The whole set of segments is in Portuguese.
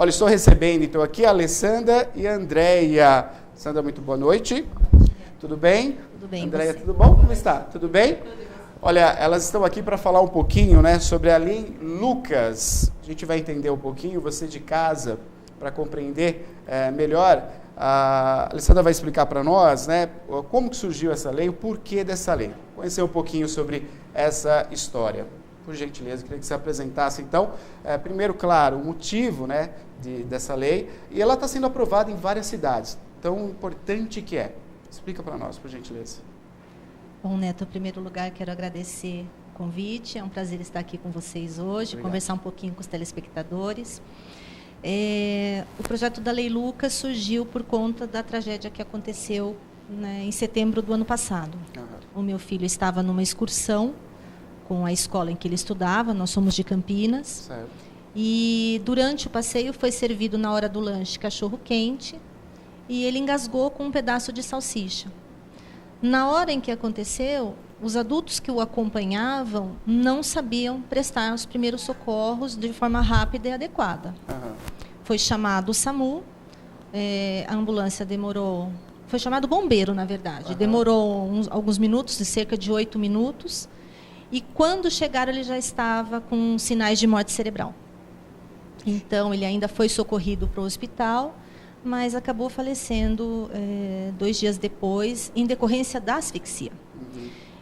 Olha, estou recebendo então aqui a Alessandra e a Andréia. Sandra, muito boa noite. Tudo bem? Tudo bem. Andréia, tudo bom? Como está? Tudo bem? Olha, elas estão aqui para falar um pouquinho, né, sobre a Lei Lucas. A gente vai entender um pouquinho, você de casa, para compreender melhor. A Alessandra vai explicar para nós, né, como que surgiu essa lei, o porquê dessa lei. Conhecer um pouquinho sobre essa história. Por gentileza, queria que você apresentasse, então, primeiro, claro, o motivo, né, dessa lei. E ela está sendo aprovada em várias cidades. Tão importante que é. Explica para nós, por gentileza. Bom, Neto, em primeiro lugar, quero agradecer o convite. É um prazer estar aqui com vocês hoje, Obrigado. Conversar um pouquinho com os telespectadores. O projeto da Lei Lucas surgiu por conta da tragédia que aconteceu, né, em setembro do ano passado. O meu filho estava numa excursão com a escola em que ele estudava, nós somos de Campinas. Certo. E durante o passeio foi servido na hora do lanche cachorro quente e ele engasgou com um pedaço de salsicha. Na hora em que aconteceu, os adultos que o acompanhavam não sabiam prestar os primeiros socorros de forma rápida e adequada. Foi chamado o SAMU, a ambulância demorou... Foi chamado bombeiro, na verdade. Demorou alguns minutos, cerca de 8 minutos. E quando chegaram, ele já estava com sinais de morte cerebral. Então, ele ainda foi socorrido para o hospital, mas acabou falecendo 2 dias depois, em decorrência da asfixia.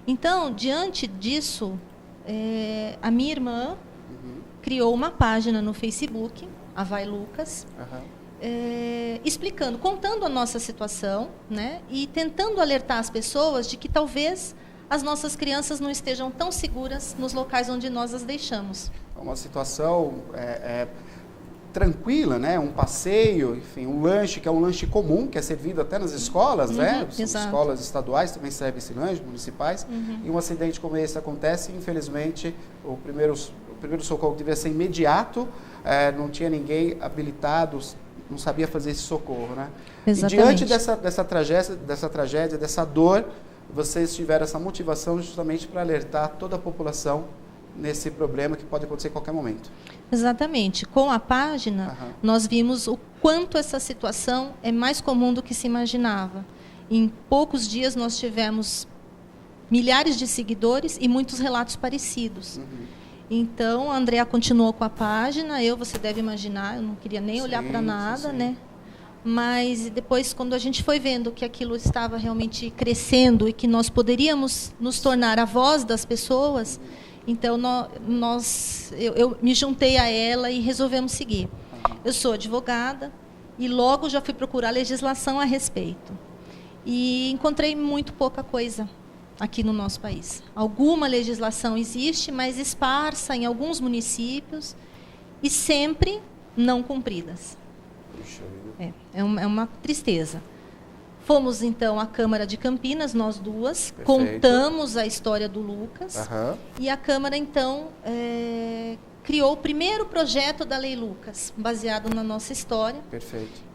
Então, diante disso, a minha irmã criou uma página no Facebook, a Vai Lucas, explicando, contando a nossa situação, né, e tentando alertar as pessoas de que talvez as nossas crianças não estejam tão seguras nos locais onde nós as deixamos. Uma situação tranquila, né? Um passeio, enfim, um lanche, que é um lanche comum, que é servido até nas escolas, né? As escolas estaduais também servem esse lanche, municipais. E um acidente como esse acontece, infelizmente, o primeiro socorro deveria ser imediato, não tinha ninguém habilitado, não sabia fazer esse socorro, né? Exatamente. E diante dessa tragédia, dessa dor, vocês tiveram essa motivação justamente para alertar toda a população nesse problema que pode acontecer em qualquer momento. Exatamente. Com a página, nós vimos o quanto essa situação é mais comum do que se imaginava. Em poucos dias nós tivemos milhares de seguidores e muitos relatos parecidos. Então, a Andréa continuou com a página, você deve imaginar, eu não queria nem olhar para nada, né? Mas depois, quando a gente foi vendo que aquilo estava realmente crescendo e que nós poderíamos nos tornar a voz das pessoas, então eu me juntei a ela e resolvemos seguir. Eu sou advogada e logo já fui procurar legislação a respeito. E encontrei muito pouca coisa aqui no nosso país. Alguma legislação existe, mas esparsa em alguns municípios e sempre não cumpridas. É uma tristeza. Fomos, então, à Câmara de Campinas, nós duas, contamos a história do Lucas, e a Câmara, então, criou o primeiro projeto da Lei Lucas, baseado na nossa história,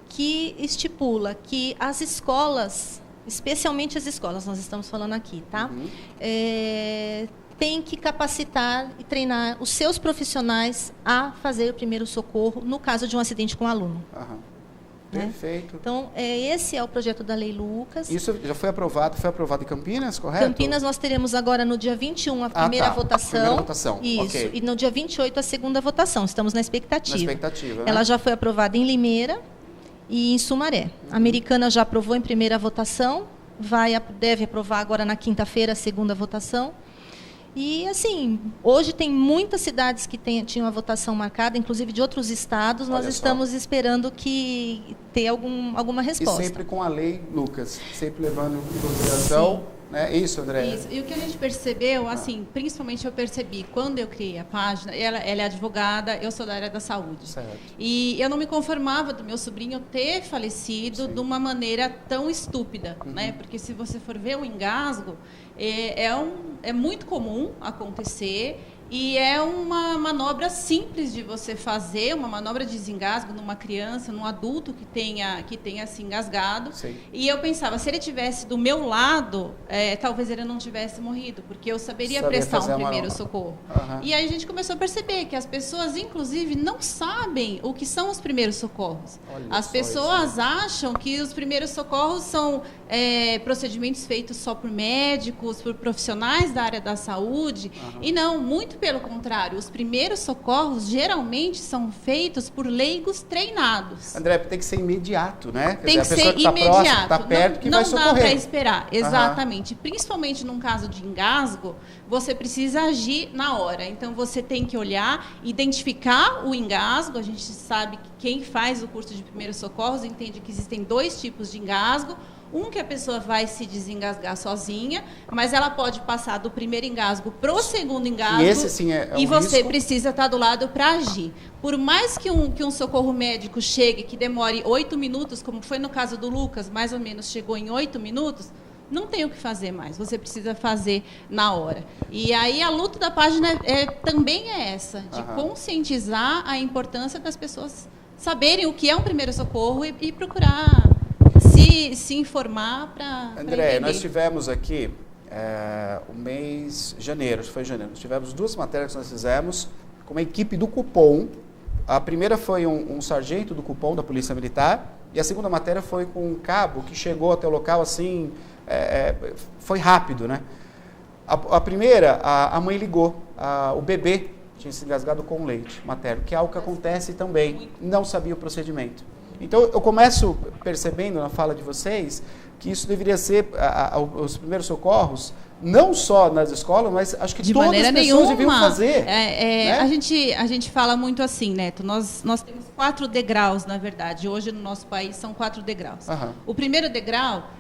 que estipula que as escolas, especialmente as escolas, nós estamos falando aqui, tá? Tem que capacitar e treinar os seus profissionais a fazer o primeiro socorro no caso de um acidente com aluno. Perfeito. Então, esse é o projeto da Lei Lucas. Isso já foi aprovado em Campinas, correto? Campinas nós teremos agora no dia 21 a primeira votação. Primeira votação. Isso, e no dia 28 a segunda votação. Estamos na expectativa. Né? Ela já foi aprovada em Limeira e em Sumaré. A Americana já aprovou em primeira votação, deve aprovar agora na quinta-feira a segunda votação. E, assim, hoje tem muitas cidades que tinham a votação marcada, inclusive de outros estados. Nós estamos esperando ter alguma resposta. E sempre com a Lei Lucas, sempre levando em consideração, né? Isso, André? Isso. E o que a gente percebeu, assim, principalmente eu percebi, quando eu criei a página, ela é advogada, eu sou da área da saúde. Certo. E eu não me conformava do meu sobrinho ter falecido de uma maneira tão estúpida, né? Porque se você for ver o engasgo, é muito comum acontecer E é uma manobra simples de você fazer, uma manobra de desengasgo numa criança, num adulto que tenha se engasgado. Sim. E eu pensava, se ele tivesse do meu lado, talvez ele não tivesse morrido, porque eu saberia prestar um primeiro socorro. Uhum. E aí a gente começou a perceber que as pessoas, inclusive, não sabem o que são os primeiros socorros. Olha as pessoas acham que os primeiros socorros são procedimentos feitos só por médicos, por profissionais da área da saúde. Uhum. E não, muito pelo contrário, os primeiros socorros geralmente são feitos por leigos treinados. André, tem que ser imediato, né? Tem que ser imediato. Próxima, tá perto, que vai socorrer. Não dá para esperar, exatamente. Uhum. Principalmente num caso de engasgo, você precisa agir na hora. Então, você tem que olhar, identificar o engasgo. A gente sabe que quem faz o curso de primeiros socorros entende que existem 2 tipos de engasgo. Um que a pessoa vai se desengasgar sozinha, mas ela pode passar do primeiro engasgo para o segundo engasgo. E esse, sim, e você precisa estar do lado para agir. Por mais que um socorro médico chegue, que demore 8 minutos, como foi no caso do Lucas, mais ou menos chegou em 8 minutos, não tem o que fazer mais. Você precisa fazer na hora. E aí a luta da página também é essa, de conscientizar a importância das pessoas saberem o que é um primeiro socorro e procurar se informar para André, nós tivemos aqui o mês janeiro, foi janeiro, nós tivemos 2 matérias que nós fizemos com uma equipe do Cupom. A primeira foi um sargento do Cupom, da Polícia Militar, e a segunda matéria foi com um cabo que chegou até o local assim, foi rápido, né? A primeira, a mãe ligou, o bebê tinha se engasgado com leite materno, que é algo que acontece também, não sabia o procedimento. Então, eu começo percebendo na fala de vocês que isso deveria ser os primeiros socorros, não só nas escolas, mas acho que todas as pessoas deviam fazer. Né? A gente fala muito assim, Neto, nós temos 4 degraus, na verdade. Hoje, no nosso país, são 4 degraus. Uhum. O primeiro degrau,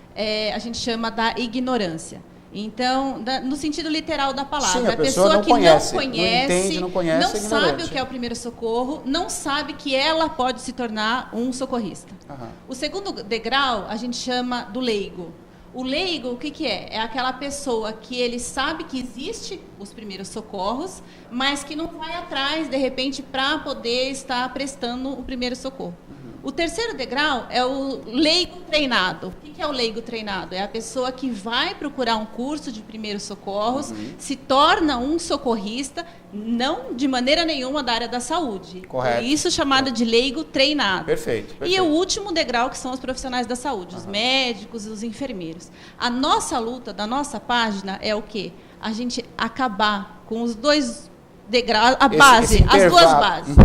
a gente chama da ignorância. Então, no sentido literal da palavra, sim, a pessoa que não conhece, não sabe o que é o primeiro socorro, não sabe que ela pode se tornar um socorrista. Uhum. O segundo degrau, a gente chama do leigo. O leigo, o que é? É aquela pessoa que ele sabe que existe os primeiros socorros, mas que não vai atrás, de repente, para poder estar prestando o primeiro socorro. O terceiro degrau é o leigo treinado. O que é o leigo treinado? É a pessoa que vai procurar um curso de primeiros socorros, se torna um socorrista, não de maneira nenhuma da área da saúde. Correto. Por isso chamado de leigo treinado. Perfeito. E o último degrau, que são os profissionais da saúde, os médicos e os enfermeiros. A nossa luta da nossa página é o quê? A gente acabar com os 2 degraus, as 2 bases,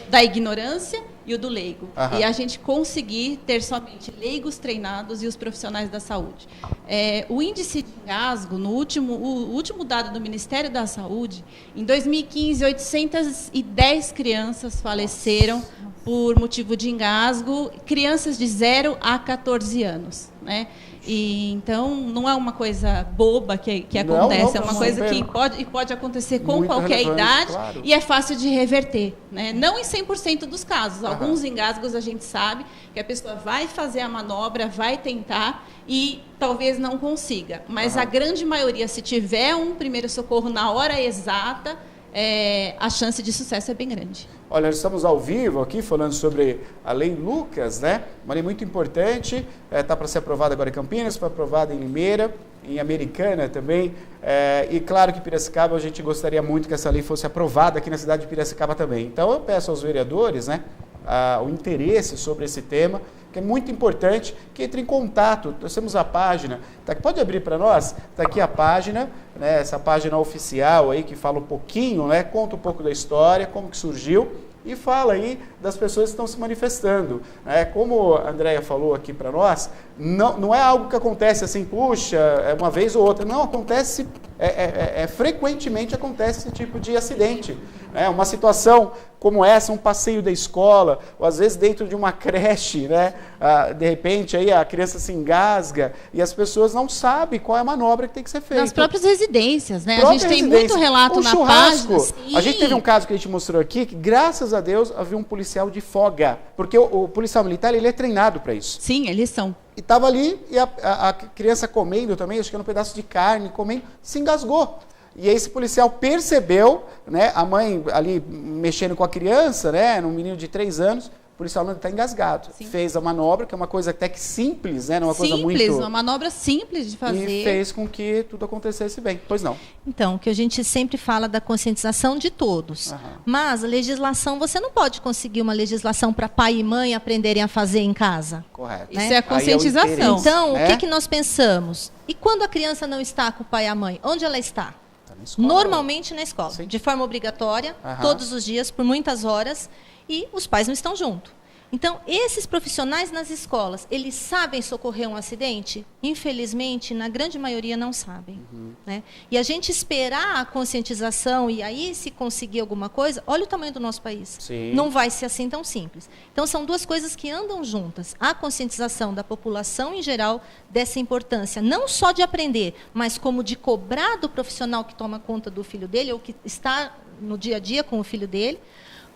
da ignorância e o do leigo. E a gente conseguir ter somente leigos treinados e os profissionais da saúde. O índice de engasgo, o último dado do Ministério da Saúde, em 2015, 810 crianças faleceram por motivo de engasgo, crianças de 0 a 14 anos. Né? E, então, não é uma coisa boba que acontece, é uma coisa que pode acontecer com qualquer idade, claro. E é fácil de reverter. Né? Não em 100% dos casos. Alguns engasgos a gente sabe que a pessoa vai fazer a manobra, vai tentar e talvez não consiga. Mas a grande maioria, se tiver um primeiro socorro na hora exata, a chance de sucesso é bem grande. Olha, nós estamos ao vivo aqui falando sobre a Lei Lucas, né? Uma lei muito importante, está para ser aprovada agora em Campinas, foi aprovada em Limeira, em Americana também, e claro que Piracicaba a gente gostaria muito que essa lei fosse aprovada aqui na cidade de Piracicaba também. Então eu peço aos vereadores, né, o interesse sobre esse tema, que é muito importante, que entre em contato. Nós temos a página, pode abrir para nós? Está aqui a página, né, essa página oficial aí que fala um pouquinho, né, conta um pouco da história, como que surgiu, e fala aí das pessoas que estão se manifestando. Como a Andréia falou aqui para nós, não é algo que acontece assim, puxa, uma vez ou outra. Não, acontece, frequentemente acontece esse tipo de acidente. Uma situação como essa, um passeio da escola, ou às vezes dentro de uma creche, né? De repente aí a criança se engasga e as pessoas não sabem qual é a manobra que tem que ser feita. Nas próprias residências, né? A gente tem muito relato na página. A gente teve um caso que a gente mostrou aqui, que graças a Deus havia um policial de folga, porque o policial militar ele é treinado para isso. Sim, eles são. E estava ali, e a criança comendo também, acho que era um pedaço de carne, comendo, se engasgou. E esse policial percebeu, né, a mãe ali mexendo com a criança, né, num menino de 3 anos, o policial está engasgado. Sim. Fez a manobra, que é uma coisa até que simples, né? Não é uma coisa muito... Simples, uma manobra simples de fazer. E fez com que tudo acontecesse bem. Pois não. Então, que a gente sempre fala da conscientização de todos. Mas a legislação, você não pode conseguir uma legislação para pai e mãe aprenderem a fazer em casa. Correto. Né? Isso é a conscientização. Então, né? o que nós pensamos? E quando a criança não está com o pai e a mãe, onde ela está? Na escola. Normalmente na escola. Sim. De forma obrigatória, todos os dias, por muitas horas. E os pais não estão juntos. Então, esses profissionais nas escolas, eles sabem socorrer um acidente? Infelizmente, na grande maioria não sabem. Né? E a gente esperar a conscientização e aí se conseguir alguma coisa, olha o tamanho do nosso país. Sim. Não vai ser assim tão simples. Então, são duas coisas que andam juntas. A conscientização da população em geral dessa importância, não só de aprender, mas como de cobrar do profissional que toma conta do filho dele ou que está no dia a dia com o filho dele,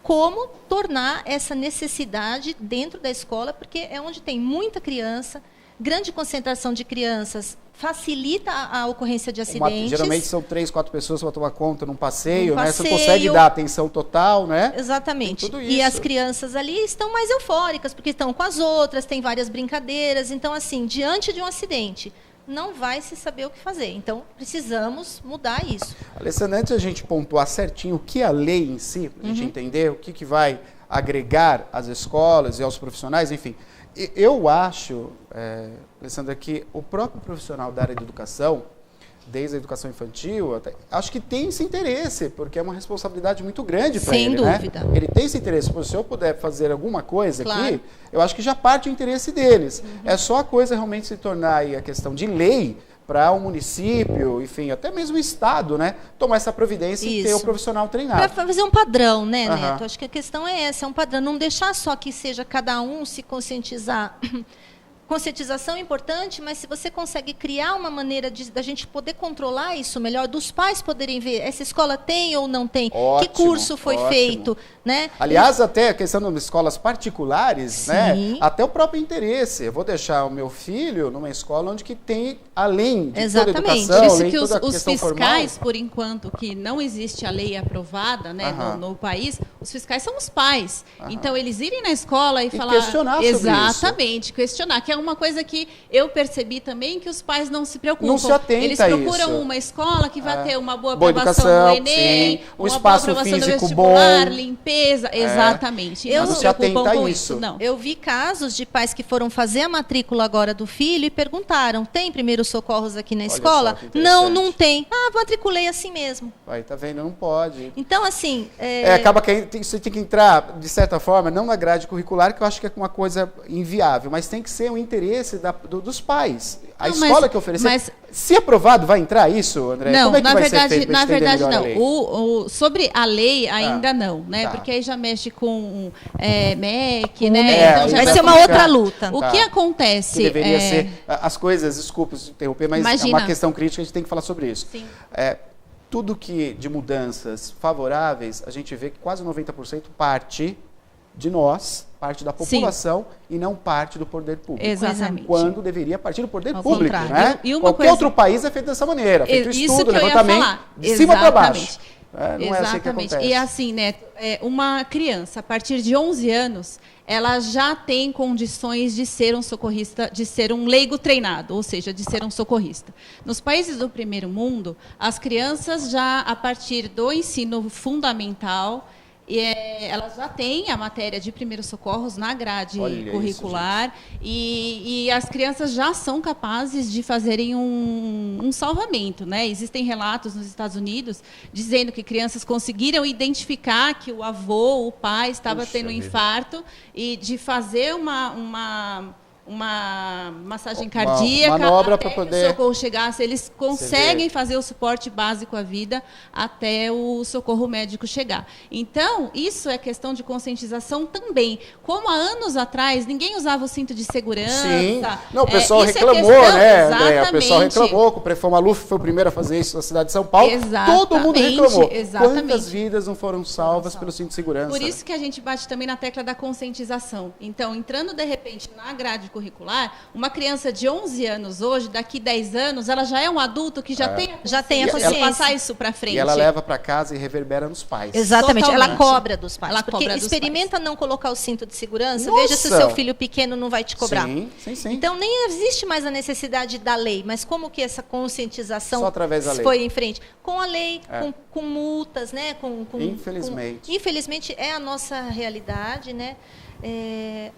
como tornar essa necessidade dentro da escola, porque é onde tem muita criança, grande concentração de crianças, facilita a ocorrência de acidentes. Geralmente são 3, 4 pessoas para tomar conta num passeio, né? Você não consegue dar atenção total, né? Exatamente. Tudo isso. E as crianças ali estão mais eufóricas, porque estão com as outras, tem várias brincadeiras. Então, assim, diante de um acidente, não vai se saber o que fazer. Então, precisamos mudar isso. Alessandra, antes de a gente pontuar certinho o que a lei em si, para a gente entender o que vai agregar às escolas e aos profissionais, enfim, eu acho, Alessandra, que o próprio profissional da área de educação, desde a educação infantil, acho que tem esse interesse, porque é uma responsabilidade muito grande para ele, sem dúvida. Né? Ele tem esse interesse. Se eu puder fazer alguma coisa aqui, eu acho que já parte o interesse deles. É só a coisa realmente se tornar aí a questão de lei para o município, enfim, até mesmo o Estado, né, tomar essa providência e ter o profissional treinado. Para fazer um padrão, né, Neto? Acho que a questão é essa, é um padrão. Não deixar só que seja cada um se conscientizar. Conscientização é importante, mas se você consegue criar uma maneira da gente poder controlar isso melhor, dos pais poderem ver, essa escola tem ou não tem, que curso foi feito, né? Aliás, até a questão das escolas particulares, né? Até o próprio interesse. Eu vou deixar o meu filho numa escola onde que tem, além de toda a educação, isso além que de toda a os questão fiscais, formal. Por enquanto, que não existe a lei aprovada, né, no país, os fiscais são os pais. Então, eles irem na escola e falar... questionar sobre isso. Exatamente, questionar, que é uma coisa que eu percebi também que os pais não se preocupam. Não se atenta Eles procuram uma escola que vai ter uma boa aprovação educação, no Enem, um espaço boa aprovação físico no vestibular, bom. Limpeza, exatamente. Eu não se atenta a com isso. Não. Eu vi casos de pais que foram fazer a matrícula agora do filho e perguntaram, tem primeiros socorros aqui na escola? Não tem. Ah, matriculei assim mesmo. Aí, tá vendo? Não pode. Então, assim... acaba que você tem que entrar, de certa forma, não na grade curricular, que eu acho que é uma coisa inviável, mas tem que ser o interesse dos pais. A escola que oferecer... Se aprovado, vai entrar isso, André? Não, como é que vai ser feito na verdade não. Sobre a lei ainda não, né? Tá. Porque aí já mexe com MEC, né? Então já vai ser uma outra luta. O que acontece? Que deveria ser as coisas, desculpa se interromper, mas Imagina. É uma questão crítica, a gente tem que falar sobre isso. Sim. Tudo que de mudanças favoráveis, a gente vê que quase 90% parte de nós, parte da população e não parte do poder público. Exatamente. Quando deveria partir do poder Ao público, contrário. né? Qualquer outro país é feito dessa maneira, feito isso estudo, que eu ia levantamento, falar. de cima para baixo. Não é assim que Exatamente. acontece. E assim, né, uma criança, a partir de 11 anos, ela já tem condições de ser um socorrista, de ser um leigo treinado, ou seja, de ser um socorrista. Nos países do primeiro mundo, as crianças já, a partir do ensino fundamental, elas já têm a matéria de primeiros socorros na grade curricular e as crianças já são capazes de fazerem um salvamento, né? Existem relatos nos Estados Unidos dizendo que crianças conseguiram identificar que o avô, o pai, estava tendo um infarto e de fazer uma massagem cardíaca, manobra até para poder... que o socorro chegasse. Eles conseguem fazer o suporte básico à vida até o socorro médico chegar. Então, isso é questão de conscientização também. Como há anos atrás, ninguém usava o cinto de segurança. Sim. Não, o pessoal reclamou, né, André? O pessoal reclamou que o prefeito Maluf foi o primeiro a fazer isso na cidade de São Paulo. Todo mundo reclamou. Quantas vidas não foram salvas pelo cinto de segurança? Por isso que a gente bate também na tecla da conscientização. Então, entrando, de repente, na grade curricular, uma criança de 11 anos hoje, daqui 10 anos, ela já é um adulto que já tem a consciência. Passar isso para frente. E ela leva para casa e reverbera nos pais. Exatamente, ela cobra dos pais. Ela porque experimenta não colocar o cinto de segurança, Nossa! veja se o seu filho pequeno não vai te cobrar. Sim. Então, nem existe mais a necessidade da lei, mas como que essa conscientização só através da lei foi em frente? Com a lei, com multas, né? Infelizmente. Infelizmente, é a nossa realidade, né?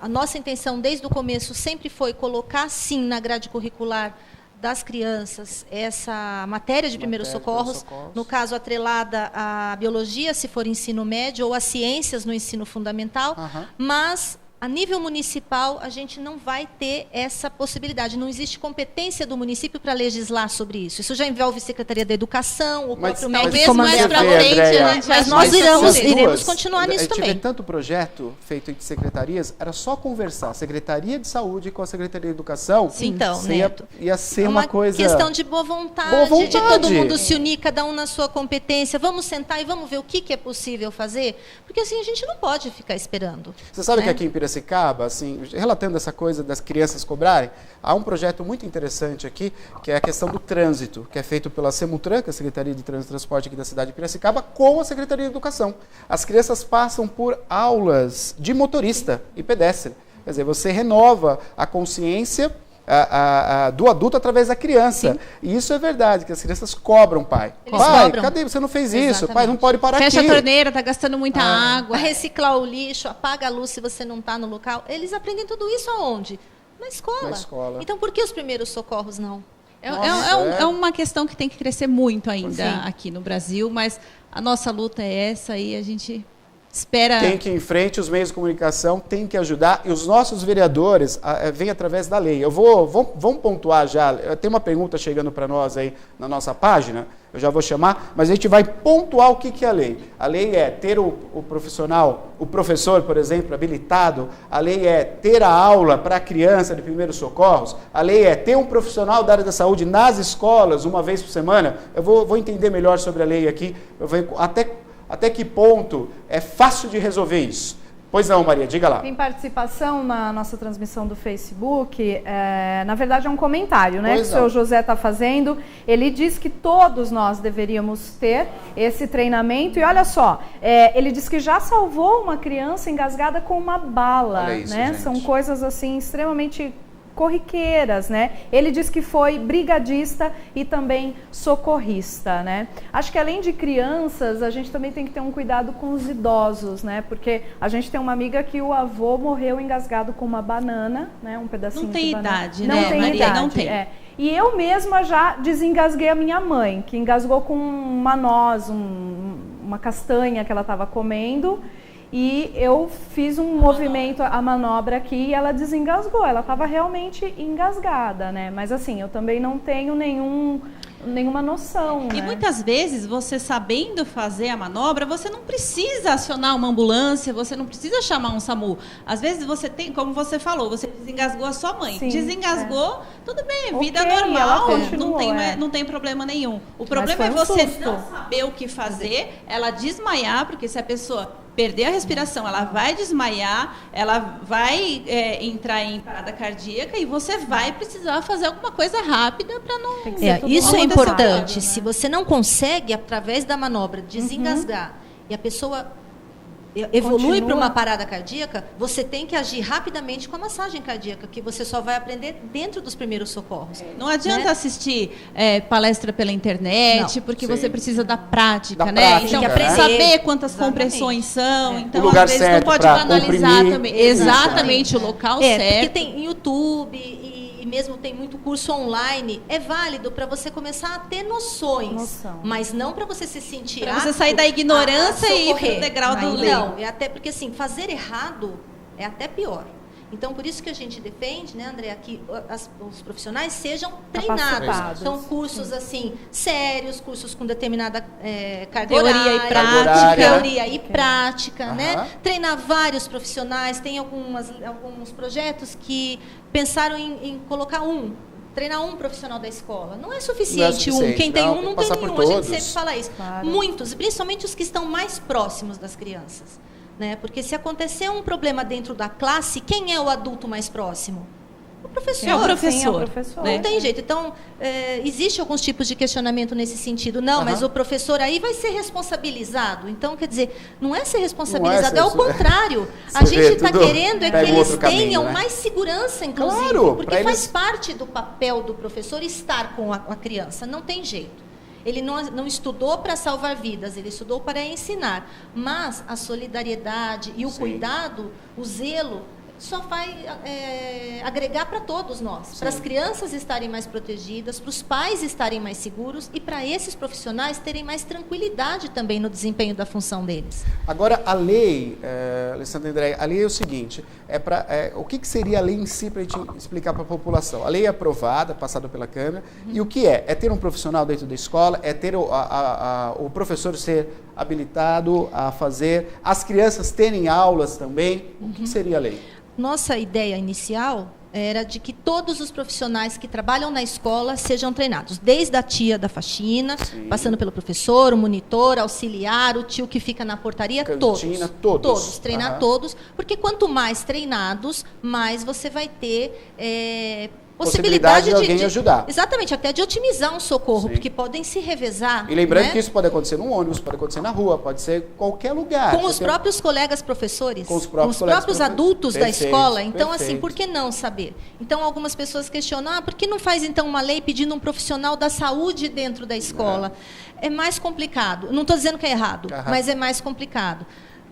A nossa intenção, desde o começo, sempre foi colocar, sim, na grade curricular das crianças essa matéria de primeiros socorros, no caso atrelada à biologia, se for ensino médio, ou às ciências no ensino fundamental, mas a nível municipal a gente não vai ter essa possibilidade, não existe competência do município para legislar sobre isso. Isso já envolve Secretaria da Educação, o próprio talvez mais para frente, mas nós iremos continuar nisso também. A gente vê tanto projeto feito em secretarias, era só conversar, Secretaria de Saúde com a Secretaria de Educação. Sim, então, Neto, ia ser uma coisa... questão de boa vontade, de todo mundo se unir, cada um na sua competência. Vamos sentar e vamos ver o que é possível fazer, porque assim a gente não pode ficar esperando. Você sabe que aqui em Piracicaba, assim, relatando essa coisa das crianças cobrarem, há um projeto muito interessante aqui, que é a questão do trânsito, que é feito pela Semutran, que é a Secretaria de Trânsito e Transporte aqui da cidade de Piracicaba, com a Secretaria de Educação. As crianças passam por aulas de motorista e pedestre. Quer dizer, você renova a consciência do adulto através da criança. Sim. E isso é verdade, que as crianças cobram, pai. Pai, cadê? Você não fez isso? Pai, não pode parar aqui. Fecha a torneira, está gastando muita água. Reciclar o lixo, apaga a luz se você não está no local. Eles aprendem tudo isso aonde? Na escola. Então, por que os primeiros socorros não? É uma questão que tem que crescer muito ainda aqui no Brasil, mas a nossa luta é essa e a gente... espera... Tem que ir em frente, os meios de comunicação têm que ajudar, e os nossos vereadores vêm através da lei. Vamos pontuar já, tem uma pergunta chegando para nós aí na nossa página, eu já vou chamar, mas a gente vai pontuar o que é a lei. A lei é ter o profissional, o professor, por exemplo, habilitado, a lei é ter a aula para a criança de primeiros socorros, a lei é ter um profissional da área da saúde nas escolas, uma vez por semana. Eu vou entender melhor sobre a lei aqui, eu vou até que ponto é fácil de resolver isso? Pois não, Maria, diga lá. Tem participação na nossa transmissão do Facebook, na verdade é um comentário, né, que o senhor José está fazendo. Ele diz que todos nós deveríamos ter esse treinamento e olha só, ele diz que já salvou uma criança engasgada com uma bala, olha isso, né? gente. São coisas assim extremamente corriqueiras, né? Ele diz que foi brigadista e também socorrista, né? Acho que além de crianças, a gente também tem que ter um cuidado com os idosos, né? Porque a gente tem uma amiga que o avô morreu engasgado com uma banana, né? Um pedacinho de banana. Não tem idade, né, Maria? Não tem. E eu mesma já desengasguei a minha mãe, que engasgou com uma noz, uma castanha que ela estava comendo. E eu fiz um movimento, a manobra aqui, e ela desengasgou. Ela estava realmente engasgada, né? Mas assim, eu também não tenho nenhuma noção. E né? muitas vezes, você sabendo fazer a manobra, você não precisa acionar uma ambulância, você não precisa chamar um SAMU. Às vezes você tem, como você falou, você desengasgou a sua mãe. Sim, desengasgou, tudo bem, vida normal, não tem problema nenhum. O problema é você não saber o que fazer, ela desmaiar, porque se a pessoa perder a respiração, ela vai desmaiar, ela vai entrar em parada cardíaca e você vai precisar fazer alguma coisa rápida para não... Isso é importante. Se você não consegue, através da manobra, desengasgar e a pessoa evolui para uma parada cardíaca, você tem que agir rapidamente com a massagem cardíaca, que você só vai aprender dentro dos primeiros socorros. Não adianta assistir palestra pela internet, porque você precisa da prática, Então, saber quantas compressões são, então o lugar às vezes certo não pode banalizar também. Exatamente, o local certo. Porque tem YouTube e mesmo tem muito curso online, é válido para você começar a ter noções, mas não para você se sentir para você sair da ignorância e ir para o degrau do leigo. Não, é até porque assim, fazer errado é até pior. Então, por isso que a gente defende, né, André, que os profissionais sejam treinados. São cursos, assim, sérios, cursos com determinada carga horária, teoria e prática, né? Treinar vários profissionais. Tem alguns projetos que pensaram em colocar treinar um profissional da escola. Não é suficiente Quem tem não tem nenhum. A gente sempre fala isso. Claro. Muitos, principalmente os que estão mais próximos das crianças. Né? Porque se acontecer um problema dentro da classe, quem é o adulto mais próximo? O professor. É o professor. Sim, é o professor. Não tem jeito. Então, existe alguns tipos de questionamento nesse sentido. Não, mas o professor aí vai ser responsabilizado. Então, quer dizer, não é ser responsabilizado, é o contrário. A gente está querendo que eles tenham mais segurança, inclusive. Claro, porque faz parte do papel do professor estar com a criança. Não tem jeito. Ele não estudou para salvar vidas, ele estudou para ensinar. Mas a solidariedade e o cuidado, o zelo, só vai agregar para todos nós. Para as crianças estarem mais protegidas, para os pais estarem mais seguros e para esses profissionais terem mais tranquilidade também no desempenho da função deles. Agora, a lei, Alessandra André, a lei é o seguinte, o que seria a lei em si para a gente explicar para a população? A lei é aprovada, passada pela Câmara, e o que é? É ter um profissional dentro da escola, é ter o professor ser habilitado a fazer, as crianças terem aulas também, o que seria a lei? Nossa ideia inicial era de que todos os profissionais que trabalham na escola sejam treinados, desde a tia da faxina, passando pelo professor, o monitor, auxiliar, o tio que fica na portaria, cantina, todos, treinar todos, porque quanto mais treinados, mais você vai ter possibilidade de alguém ajudar. Exatamente, até de otimizar um socorro, porque podem se revezar. E lembrando que isso pode acontecer num ônibus, pode acontecer na rua, pode ser em qualquer lugar. Com os próprios colegas professores, com os próprios adultos da escola. Então, assim, por que não saber? Então, algumas pessoas questionam, por que não faz então uma lei pedindo um profissional da saúde dentro da escola? É mais complicado. Não estou dizendo que é errado, mas é mais complicado.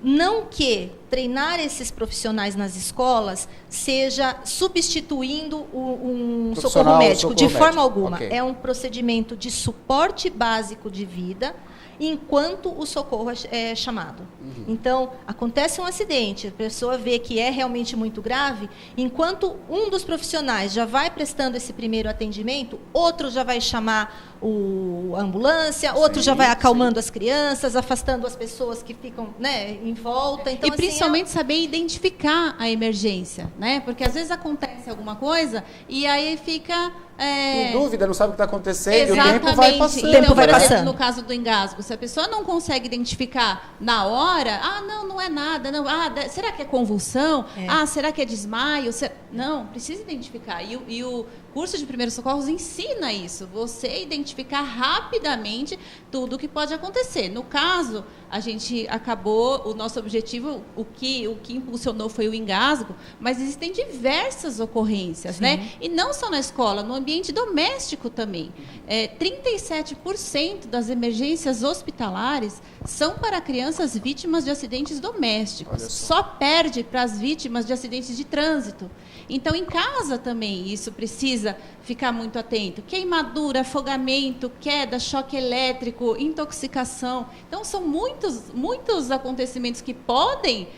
Não que treinar esses profissionais nas escolas seja substituindo um socorro médico, de forma alguma. É um procedimento de suporte básico de vida enquanto o socorro é chamado. Então, acontece um acidente, a pessoa vê que é realmente muito grave, enquanto um dos profissionais já vai prestando esse primeiro atendimento, outro já vai chamar a ambulância, outro já vai acalmando as crianças, afastando as pessoas que ficam, em volta. Então, e principalmente saber identificar a emergência, né? Porque às vezes acontece alguma coisa e aí fica... em dúvida, não sabe o que está acontecendo. Exatamente. E o tempo vai passando. Então, por exemplo, no caso do engasgo, se a pessoa não consegue identificar na hora, não é nada, não, será que é convulsão? Será que é desmaio? Não, precisa identificar. E o curso de primeiros socorros ensina isso, você identificar rapidamente tudo o que pode acontecer. No caso, a gente acabou, o nosso objetivo, o que impulsionou foi o engasgo, mas existem diversas ocorrências, né? E não só na escola, no ambiente doméstico também. 37% das emergências hospitalares são para crianças vítimas de acidentes domésticos. Só perde para as vítimas de acidentes de trânsito. Então, em casa também, isso precisa ficar muito atento. Queimadura, afogamento, queda, choque elétrico, intoxicação. Então, são muitos acontecimentos que podem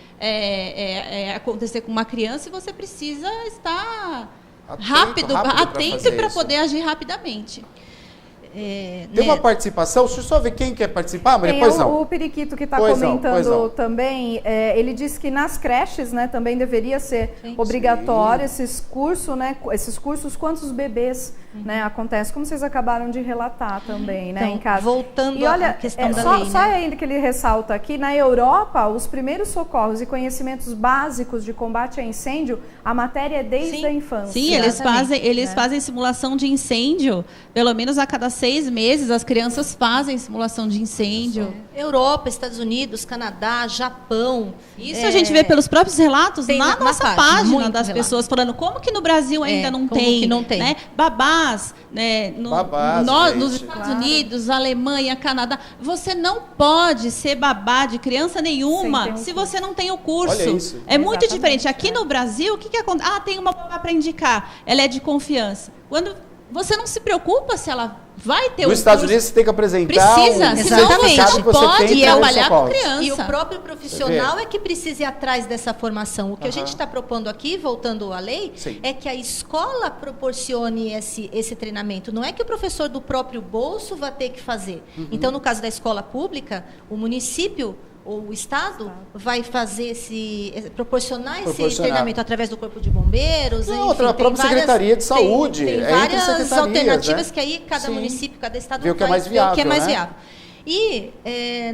acontecer com uma criança e você precisa estar rápido para poder agir rapidamente. Tem uma participação, deixa eu só ver quem quer participar, Maria. Pois não. O Periquito que está comentando também, ele disse que nas creches, né, também deveria ser obrigatório esses cursos, né, quantos bebês acontece, como vocês acabaram de relatar também, né, em casa. Voltando à questão da lei, só ainda que ele ressalta aqui, na Europa, os primeiros socorros e conhecimentos básicos de combate a incêndio, a matéria é desde a infância. Sim, eles fazem simulação de incêndio, pelo menos a cada 6 meses as crianças fazem simulação de incêndio. Europa, Estados Unidos, Canadá, Japão. Isso a gente vê pelos próprios relatos na nossa página das pessoas falando como que no Brasil ainda não tem. Né? Babás, né? Nos Estados Unidos, Alemanha, Canadá. Você não pode ser babá de criança nenhuma se você não tem o curso. Olha isso. É muito diferente. Aqui no Brasil, o que acontece? Tem uma babá para indicar. Ela é de confiança. Quando você não se preocupa se ela vai ter Nos Estados Unidos você tem que apresentar senão você não pode trabalhar com criança. E o próprio profissional é que precisa ir atrás dessa formação. O que a gente está propondo aqui, voltando à lei, é que a escola proporcione esse treinamento. Não é que o professor do próprio bolso vai ter que fazer. Então, no caso da escola pública, o município ou o Estado vai fazer proporcionar esse treinamento através do Corpo de Bombeiros. Enfim, a própria Secretaria de Saúde. Tem várias alternativas, né? Que aí cada município, cada Estado vê o que é mais viável. E,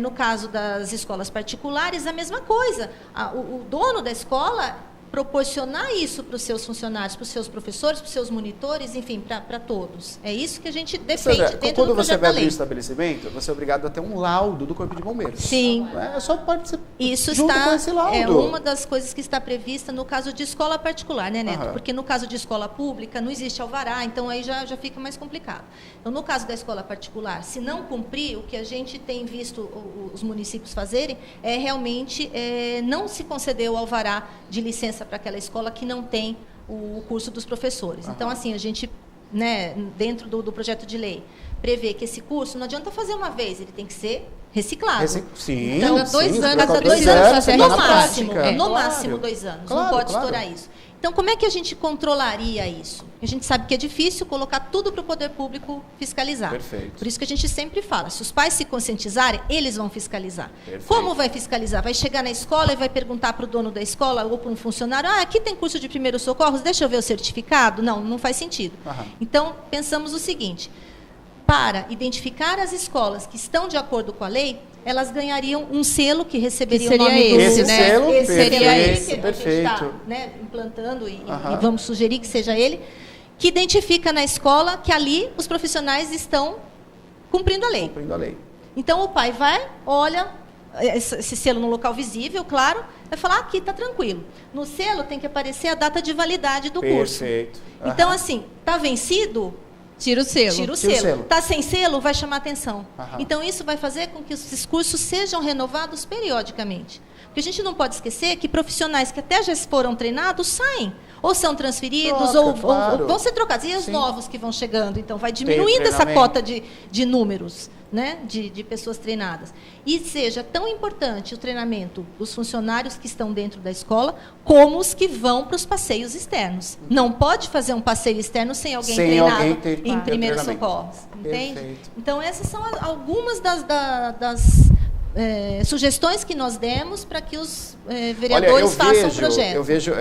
no caso das escolas particulares, a mesma coisa. O dono da escola proporcionar isso para os seus funcionários, para os seus professores, para os seus monitores, enfim, para todos. É isso que a gente defende dentro do projeto da lei. Quando você vai abrir o estabelecimento, você é obrigado a ter um laudo do Corpo de Bombeiros. Sim. Só pode ser isso junto está, com esse laudo. É uma das coisas que está prevista no caso de escola particular, né, Neto? Porque no caso de escola pública não existe alvará, então aí já fica mais complicado. Então, no caso da escola particular, se não cumprir, o que a gente tem visto os municípios fazerem é realmente não se conceder o alvará de licença para aquela escola que não tem o curso dos professores. Então, assim, a gente, né, dentro do projeto de lei, prevê que esse curso não adianta fazer uma vez, ele tem que ser reciclado. Sim, então, cada 2 anos, cada 2 anos, no máximo, prática. no máximo 2 anos. Claro, não pode estourar isso. Então, como é que a gente controlaria isso? A gente sabe que é difícil colocar tudo para o poder público fiscalizar. Perfeito. Por isso que a gente sempre fala, se os pais se conscientizarem, eles vão fiscalizar. Perfeito. Como vai fiscalizar? Vai chegar na escola e vai perguntar para o dono da escola ou para um funcionário, aqui tem curso de primeiros socorros, deixa eu ver o certificado? Não faz sentido. Então, pensamos o seguinte, para identificar as escolas que estão de acordo com a lei, elas ganhariam um selo que receberia o nome esse, do... né? Selo, esse seria esse que a gente perfeito. está, né, implantando e vamos sugerir que seja ele, que identifica na escola que ali os profissionais estão cumprindo a lei. Cumprindo a lei. Então, o pai vai, olha esse selo no local visível, claro, vai falar, aqui está tranquilo. No selo tem que aparecer a data de validade do curso. Perfeito. Então, assim, está vencido... Tira o selo. Tira o selo. Está sem selo, vai chamar atenção. Então, isso vai fazer com que esses cursos sejam renovados periodicamente. Porque a gente não pode esquecer que profissionais que até já foram treinados saem. Ou são transferidos, ou vão ser trocados. E os novos que vão chegando? Então, vai diminuindo essa cota de números, né, de pessoas treinadas. E seja tão importante o treinamento dos funcionários que estão dentro da escola, como os que vão para os passeios externos. Não pode fazer um passeio externo sem alguém treinado em primeiros socorros. Entende? Perfeito. Então, essas são algumas das sugestões que nós demos para que os vereadores façam o projeto. Eu vejo,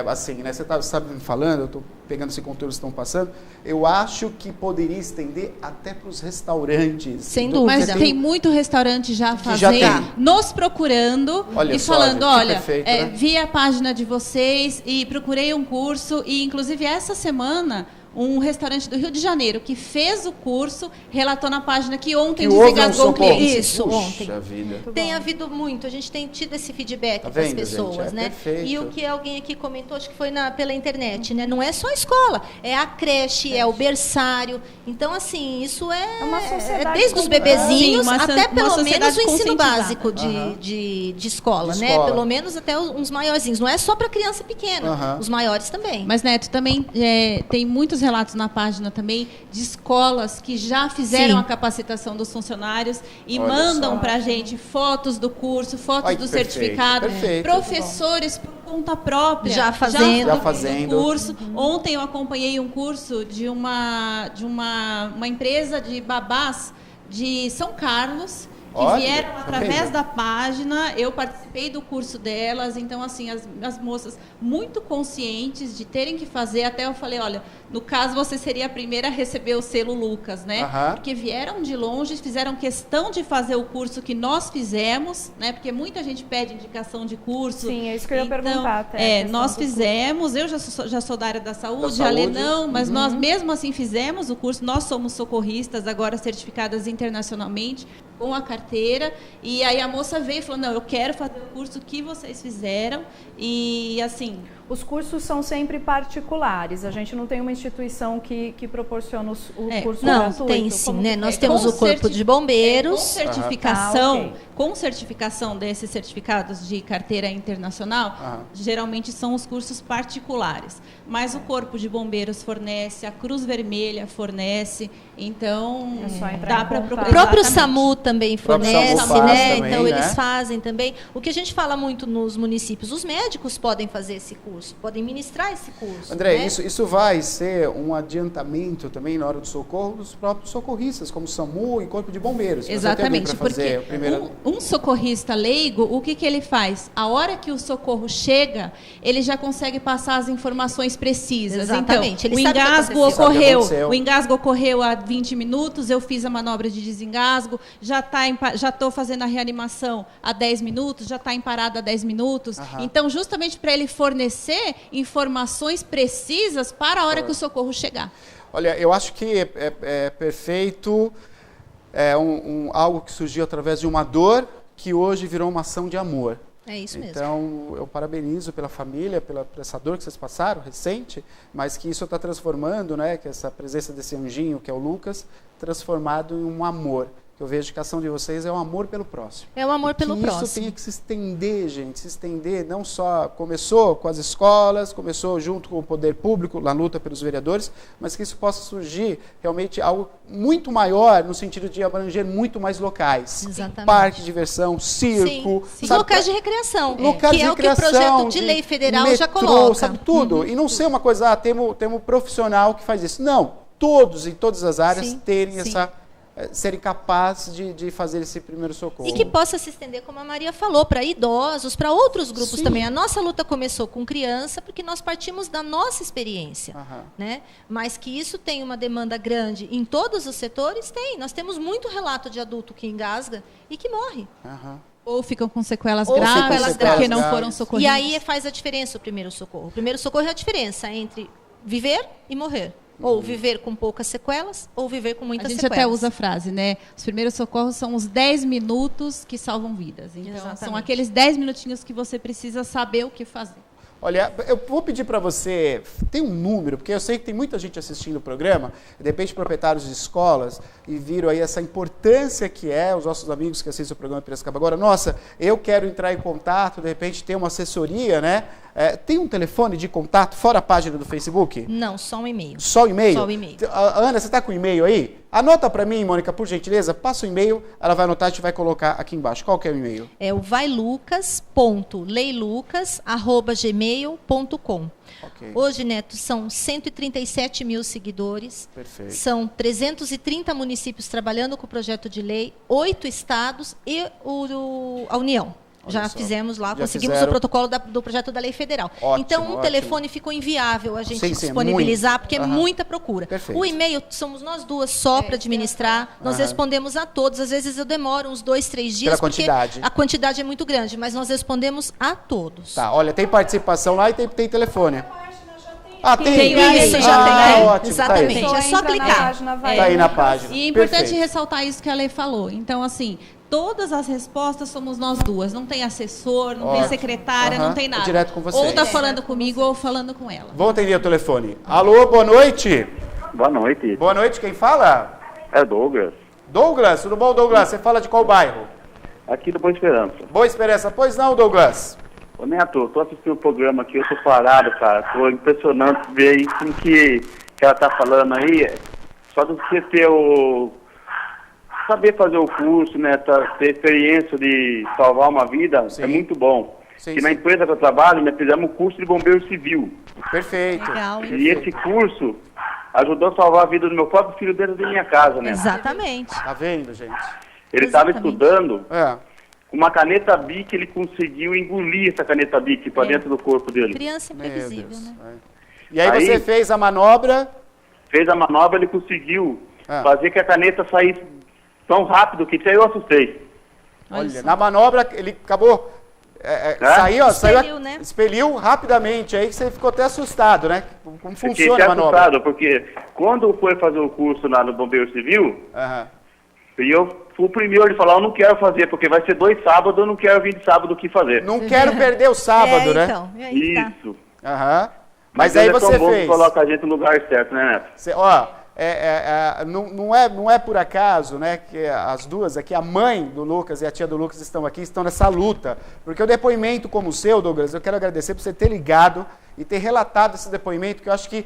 assim, né, você está me falando, eu estou pegando esse conteúdo que estão passando, eu acho que poderia estender até para os restaurantes. Sem dúvida. Mas tem muito restaurante já fazendo, nos procurando e falando, olha, né? Vi a página de vocês e procurei um curso, e inclusive essa semana... Um restaurante do Rio de Janeiro que fez o curso relatou na página que ontem desengasgou o cliente. Isso, ontem. Vida. Tem havido muito, a gente tem tido esse feedback das pessoas, gente? Né? Perfeito. E o que alguém aqui comentou, acho que foi pela internet, né? Não é só a escola, é a creche, é o berçário. Então, assim, isso é uma sociedade desde os bebezinhos até pelo menos o ensino básico de escola, né? Pelo menos até uns maiorzinhos. Não é só para criança pequena, os maiores também. Mas, Neto, também tem muitos relatos na página também de escolas que já fizeram a capacitação dos funcionários e mandam para a gente fotos do curso, fotos do certificado, professores por conta própria já fazendo o curso. Ontem eu acompanhei um curso de uma empresa de babás de São Carlos, que vieram através da página, eu participei do curso delas, então, assim, as moças muito conscientes de terem que fazer, até eu falei, olha, no caso você seria a primeira a receber o selo Lucas, né? Porque vieram de longe, fizeram questão de fazer o curso que nós fizemos, né? Porque muita gente pede indicação de curso. Sim, é isso que eu ia perguntar até. Nós fizemos, eu já sou da área da saúde, a Lê não, mas nós mesmo assim fizemos o curso, nós somos socorristas, agora certificadas internacionalmente, com a carteira, e aí a moça veio e falou, não, eu quero fazer o curso que vocês fizeram, e assim... Os cursos são sempre particulares, a gente não tem uma instituição que proporciona o curso gratuito. Não, tem sim, né? Nós temos o Corpo de Bombeiros. Com certificação, com certificação desses certificados de carteira internacional, geralmente são os cursos particulares, mas o Corpo de Bombeiros fornece, a Cruz Vermelha fornece, então dá para procurar. O próprio SAMU também fornece, né? Também, então eles fazem também. O que a gente fala muito nos municípios, os médicos podem fazer esse curso, podem ministrar esse curso. André, né? isso vai ser um adiantamento também na hora do socorro dos próprios socorristas, como SAMU e Corpo de Bombeiros. Exatamente, porque um socorrista leigo, o que ele faz? A hora que o socorro chega, ele já consegue passar as informações precisas. Exatamente. Então, o engasgo ocorreu há 20 minutos, eu fiz a manobra de desengasgo, já estou fazendo a reanimação há 10 minutos, já está em parada há 10 minutos. Então, justamente para ele fornecer fornecer informações precisas para a hora que o socorro chegar. Olha, eu acho que é perfeito, algo que surgiu através de uma dor que hoje virou uma ação de amor. É isso mesmo. Então, eu parabenizo pela família, por essa dor que vocês passaram, recente, mas que isso está transformando, né, que essa presença desse anjinho, que é o Lucas, transformado em um amor. Que eu vejo que a ação de vocês é um amor pelo próximo. É um amor pelo próximo. Isso tem que se estender, gente, se estender, não só começou com as escolas, começou junto com o poder público, na luta pelos vereadores, mas que isso possa surgir realmente algo muito maior, no sentido de abranger muito mais locais. Exatamente. Parque de diversão, circo. Sim. Locais de recreação, locais que de é recreação, o que o projeto de lei federal metrô, já coloca. Sabe, tudo. E não ser uma coisa, temos um profissional que faz isso. Não, todos, em todas as áreas, terem essa... serem capazes de fazer esse primeiro socorro. E que possa se estender, como a Maria falou, para idosos, para outros grupos também. A nossa luta começou com criança, porque nós partimos da nossa experiência. Né? Mas que isso tem uma demanda grande em todos os setores, tem. Nós temos muito relato de adulto que engasga e que morre. Ou ficam com sequelas graves, porque não foram socorridos. E aí faz a diferença o primeiro socorro. O primeiro socorro é a diferença entre viver e morrer. Ou viver com poucas sequelas, ou viver com muitas sequelas. A gente até usa a frase, né? Os primeiros socorros são os 10 minutos que salvam vidas. Então, são aqueles 10 minutinhos que você precisa saber o que fazer. Olha, eu vou pedir para você, tem um número, porque eu sei que tem muita gente assistindo o programa, de repente proprietários de escolas, e viram aí essa importância que é, os nossos amigos que assistem o programa Piracicaba agora, nossa, eu quero entrar em contato, de repente ter uma assessoria, né? Tem um telefone de contato, fora a página do Facebook? Não, só um e-mail. Só o e-mail? Só o e-mail. Ana, você está com o e-mail aí? Anota para mim, Mônica, por gentileza, passa o e-mail, ela vai anotar e a gente vai colocar aqui embaixo. Qual que é o e-mail? É o vailucas.leilucas@gmail.com. Hoje, Neto, são 137 mil seguidores. Perfeito. São 330 municípios trabalhando com o projeto de lei, 8 estados e a União. Já fizemos lá, conseguimos o protocolo do projeto da lei federal. Ótimo, então, telefone ficou inviável a gente Sim, disponibilizar, porque é muita procura. Perfeito. O e-mail, somos nós duas só para administrar, nós respondemos a todos. Às vezes eu demoro uns 2, 3 dias, porque a quantidade é muito grande, mas nós respondemos a todos. Tá, olha, tem participação lá e tem telefone. Tem isso, já tem. Ótimo, exatamente, tá é só clicar. Tá aí na página. E é importante ressaltar isso que a lei falou. Então, assim, todas as respostas somos nós duas. Não tem assessor, não tem secretária, não tem nada. Direto com vocês. Ou tá falando comigo ou falando com ela. Vou atender o telefone. Alô, boa noite. Boa noite. Boa noite, quem fala? É Douglas. Douglas, tudo bom, Douglas? Você fala de qual bairro? Aqui do Boa Esperança. Boa Esperança. Pois não, Douglas? Ô Neto, tô assistindo o programa aqui, eu tô parado, cara. Tô impressionante ver isso que ela tá falando aí. Só de você ter saber fazer o curso, né? Ter experiência de salvar uma vida, é muito bom. E na empresa que eu trabalho, nós fizemos um curso de bombeiro civil. Perfeito. Legal. E esse curso ajudou a salvar a vida do meu próprio filho dentro da minha casa, né? Exatamente. Tá vendo, gente? Ele estava estudando... É. Com uma caneta Bic, ele conseguiu engolir essa caneta Bic para dentro do corpo dele. Criança imprevisível, né? E aí você fez a manobra? Fez a manobra, ele conseguiu fazer que a caneta saísse tão rápido que até eu assustei. Olha, na manobra ele acabou... expeliu rapidamente, aí você ficou até assustado, né? Como funciona a manobra? Assustado, porque quando foi fazer o curso lá no Bombeiro Civil, e eu fui o primeiro a falar, eu não quero fazer, porque vai ser 2 sábados, eu não quero vir de sábado o que fazer. Não quero perder o sábado, né? Então, isso. Mas aí você fez. Coloca a gente no lugar certo, né, Neto? Não é por acaso, né, que as duas aqui, a mãe do Lucas e a tia do Lucas estão nessa luta. Porque o depoimento como o seu, Douglas, eu quero agradecer por você ter ligado e ter relatado esse depoimento, que eu acho que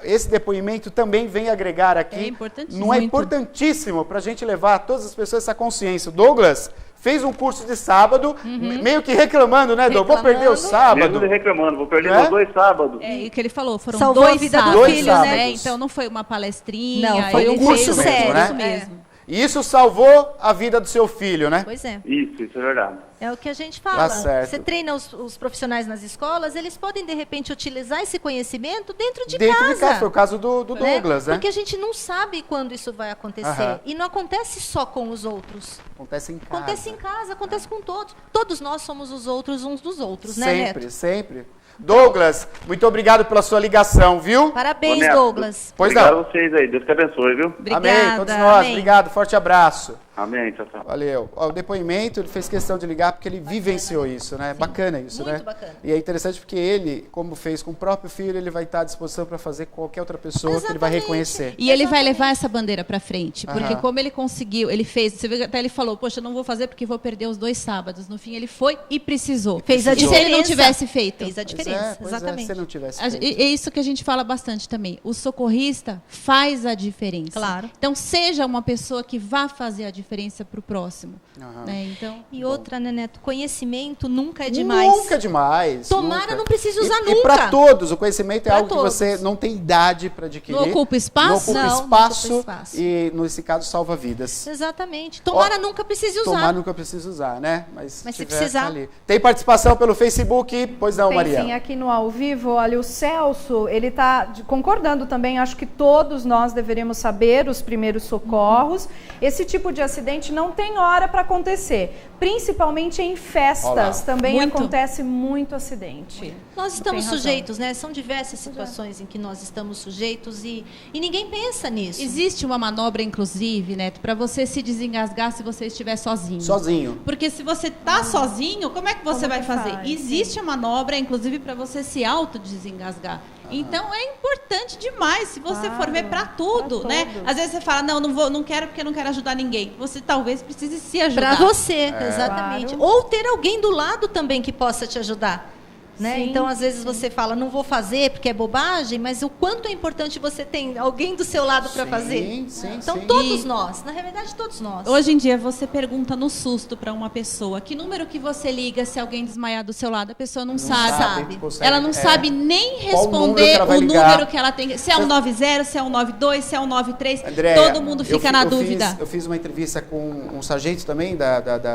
esse depoimento também vem agregar aqui. É importantíssimo. Não é importantíssimo para a gente levar a todas as pessoas essa consciência. Douglas fez um curso de sábado, meio que reclamando, né, Douglas? Vou perder o sábado. Mesmo reclamando, vou perder meus 2 sábados. E o que ele falou, foram Salvou 2 a vida do sábados, filho, né? Então não foi uma palestrinha. Não, foi um curso sério, né? Isso mesmo. E isso salvou a vida do seu filho, né? Pois é. Isso é verdade. É o que a gente fala. Tá certo. Você treina os profissionais nas escolas, eles podem, de repente, utilizar esse conhecimento dentro de Dentro casa. de casa, foi o caso do Douglas, né? Porque a gente não sabe quando isso vai acontecer. E não acontece só com os outros. Acontece em casa. Acontece em casa, acontece com todos. Todos nós somos os outros uns dos outros, né, Neto? Sempre. Douglas, muito obrigado pela sua ligação, viu? Parabéns, Neto, Douglas. Pois obrigado não. a vocês aí. Deus te abençoe, viu? Obrigada, Amém, todos nós. amém. Obrigado, forte abraço. Amém. Tchau, tchau. Valeu. Ó, o depoimento, ele fez questão de ligar porque ele vivenciou isso, né? Bacana isso, Muito né? bacana. E é interessante porque ele, como fez com o próprio filho, ele vai estar à disposição para fazer com qualquer outra pessoa que ele vai Exatamente. reconhecer. E ele vai levar essa bandeira para frente, porque Aham. como ele conseguiu, ele fez, você viu que até ele falou, poxa, eu não vou fazer porque vou perder os 2 sábados. No fim, ele foi e precisou. Fez a E se ele não diferença. tivesse feito? Fez a Pois diferença, pois exatamente. se ele não tivesse É feito. isso que a gente fala bastante também. O socorrista faz a diferença. Claro. Então, seja uma pessoa que vá fazer a diferença para o próximo. Aham. Né? Então, E outra, né, Neto? Conhecimento nunca é demais. Nunca é demais. Tomara nunca. não precise usar E nunca. para todos, o conhecimento é Pra algo que todos. você não tem idade para adquirir. Não ocupa espaço? Não ocupa Não, não espaço. ocupa espaço. E, nesse caso, salva vidas. Exatamente. Tomara nunca precise usar. Tomar nunca precisa usar, né? Mas se tiver, precisar. tá ali. Tem participação pelo Facebook? Pois não, Tem Maria. sim, aqui no ao vivo, olha, o Celso, ele está concordando também, acho que todos nós deveríamos saber os primeiros socorros. Esse tipo de acidente não tem hora para acontecer, principalmente em festas, Olá. também Muito. acontece muito acidente. Nós estamos Tem razão. sujeitos, né? São diversas situações em que nós estamos sujeitos e ninguém pensa nisso. existe uma manobra, inclusive, Neto, para você se desengasgar se você estiver sozinho. Sozinho. Porque se você está sozinho, como é que você Como vai que fazer? faz? Existe a manobra, inclusive, para você se autodesengasgar. Então é importante demais, se você Claro, for ver para tudo, pra né? todos. Às vezes você fala, não quero porque eu não quero ajudar ninguém. Você talvez precise se ajudar. Para você, exatamente. Claro. Ou ter alguém do lado também que possa te ajudar. Né? Sim, Então, às vezes você fala, não vou fazer porque é bobagem, mas o quanto é importante você ter alguém do seu lado para Sim, fazer. sim, Então, sim. todos nós, na realidade, todos nós. Hoje em dia, você pergunta no susto para uma pessoa que número que você liga se alguém desmaiar do seu lado, a pessoa não sabe. consegue, Ela não sabe nem Qual número que responder ela vai o ligar. número que ela tem. Se é um 90, se é um 92, se é um 93, Andréia, todo mundo fica na eu dúvida. Eu fiz uma entrevista com um sargento também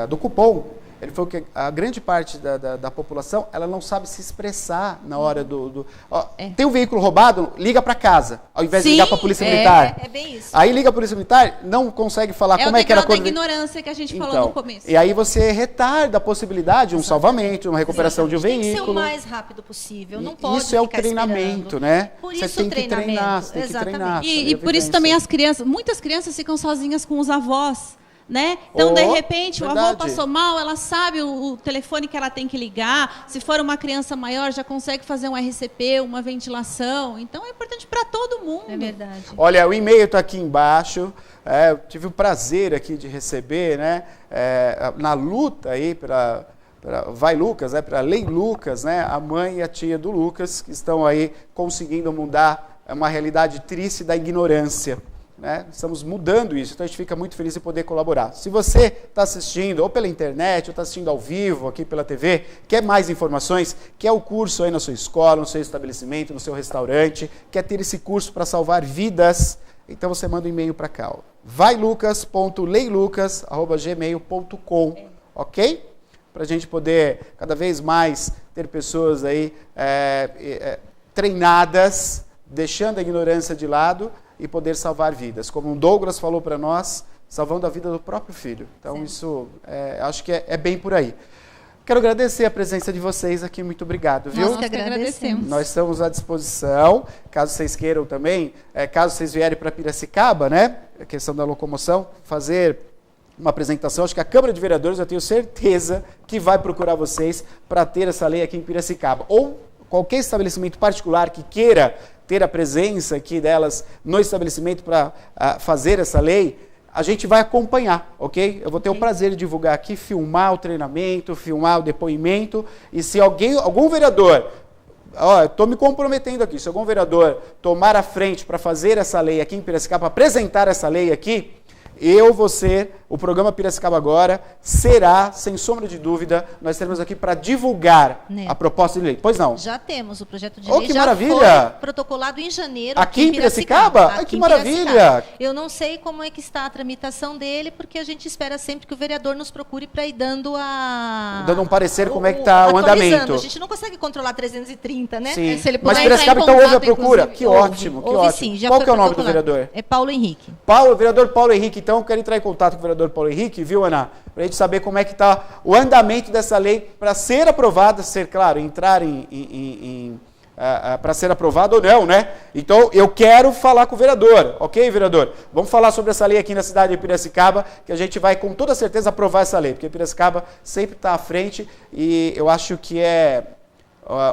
do Cupom. Ele falou que a grande parte da população, ela não sabe se expressar na hora Ó, tem um veículo roubado, liga para casa, ao invés de Sim, ligar para a polícia militar. É bem isso. Aí liga a polícia militar, não consegue falar É como o é que era degrau da quando... ignorância que a gente falou no começo. E aí você retarda a possibilidade de um salvamento, de uma recuperação de um Tem que ser veículo. o mais rápido possível. Não pode Isso é o ficar treinamento, esperando. né? Por Você isso tem o que treinamento. treinar, você tem que Exatamente. treinar. E por isso também muitas crianças ficam sozinhas com os avós. Né? Então, de repente, o avô verdade. passou mal, ela sabe o telefone que ela tem que ligar. Se for uma criança maior, já consegue fazer um RCP, uma ventilação. Então, é importante para todo mundo. É verdade. Olha, o e-mail está aqui embaixo. Eu tive o prazer aqui de receber, né? Na luta aí para Vai Lucas, né? Para Lei Lucas, né? A mãe e a tia do Lucas que estão aí conseguindo mudar uma realidade triste da ignorância. Né? Estamos mudando isso, então a gente fica muito feliz em poder colaborar. Se você está assistindo ou pela internet, ou está assistindo ao vivo aqui pela TV, quer mais informações, quer o curso aí na sua escola, no seu estabelecimento, no seu restaurante, quer ter esse curso para salvar vidas, então você manda um e-mail para cá, vailucas.leilucas@gmail.com, ok? Para a gente poder cada vez mais ter pessoas aí treinadas, deixando a ignorância de lado, e poder salvar vidas. Como o Douglas falou para nós, salvando a vida do próprio filho. Então, sim, isso, acho que é bem por aí. Quero agradecer a presença de vocês aqui, muito obrigado, viu? Nós que agradecemos. Nós estamos à disposição, caso vocês queiram também, caso vocês vierem para Piracicaba, né, a questão da locomoção, fazer uma apresentação, acho que a Câmara de Vereadores, eu tenho certeza que vai procurar vocês para ter essa lei aqui em Piracicaba. Ou qualquer estabelecimento particular que queira ter a presença aqui delas no estabelecimento para fazer essa lei, a gente vai acompanhar, ok? Eu vou ter o prazer de divulgar aqui, filmar o treinamento, filmar o depoimento, e se algum vereador, eu estou me comprometendo aqui, se algum vereador tomar a frente para fazer essa lei aqui em Piracicaba, apresentar essa lei aqui, eu vou ser, o programa Piracicaba Agora será, sem sombra de dúvida, nós teremos aqui para divulgar a proposta de lei. Pois não? Já temos o projeto de lei, que já maravilha! foi protocolado em janeiro. Aqui em Piracicaba? Ai, que maravilha! Eu não sei como é que está a tramitação dele, porque a gente espera sempre que o vereador nos procure para ir dando um parecer como é que está o andamento. A gente não consegue controlar 330, né? Sim. Se ele Mas puder Piracicaba entrar em então houve a contato, procura? inclusive. Que ótimo, que Houve ótimo. sim, já Qual foi que é o nome do protocolado. vereador? É Paulo Henrique. Vereador Paulo Henrique, então eu quero entrar em contato com o vereador Paulo Henrique, viu, Ana? Para a gente saber como é que está o andamento dessa lei para ser aprovada, ser, claro, entrar para ser aprovado ou não, né? Então, eu quero falar com o vereador, ok, vereador? Vamos falar sobre essa lei aqui na cidade de Piracicaba, que a gente vai com toda certeza aprovar essa lei, porque Piracicaba sempre está à frente e eu acho que é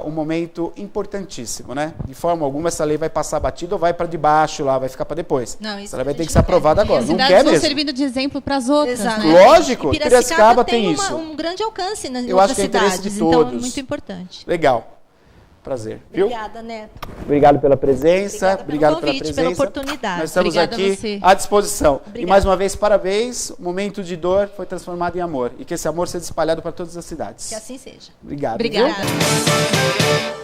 um momento importantíssimo, né? De forma alguma essa lei vai passar batida ou vai para debaixo lá, vai ficar para depois. Não, essa lei vai ter que ser aprovada agora. Não quer mesmo. Servindo de exemplo para as outras. Exato. Né? Lógico, Piracicaba tem isso. Um grande alcance nas eu acho que é interesse de todos. Então é muito importante. Legal. Prazer. Viu? Obrigada, Neto. Obrigado pela presença. Obrigado pelo convite, pela oportunidade. Nós estamos aqui à disposição. Obrigada. E mais uma vez, parabéns. O momento de dor foi transformado em amor. E que esse amor seja espalhado para todas as cidades. Que assim seja. Obrigado. Obrigada. Viu?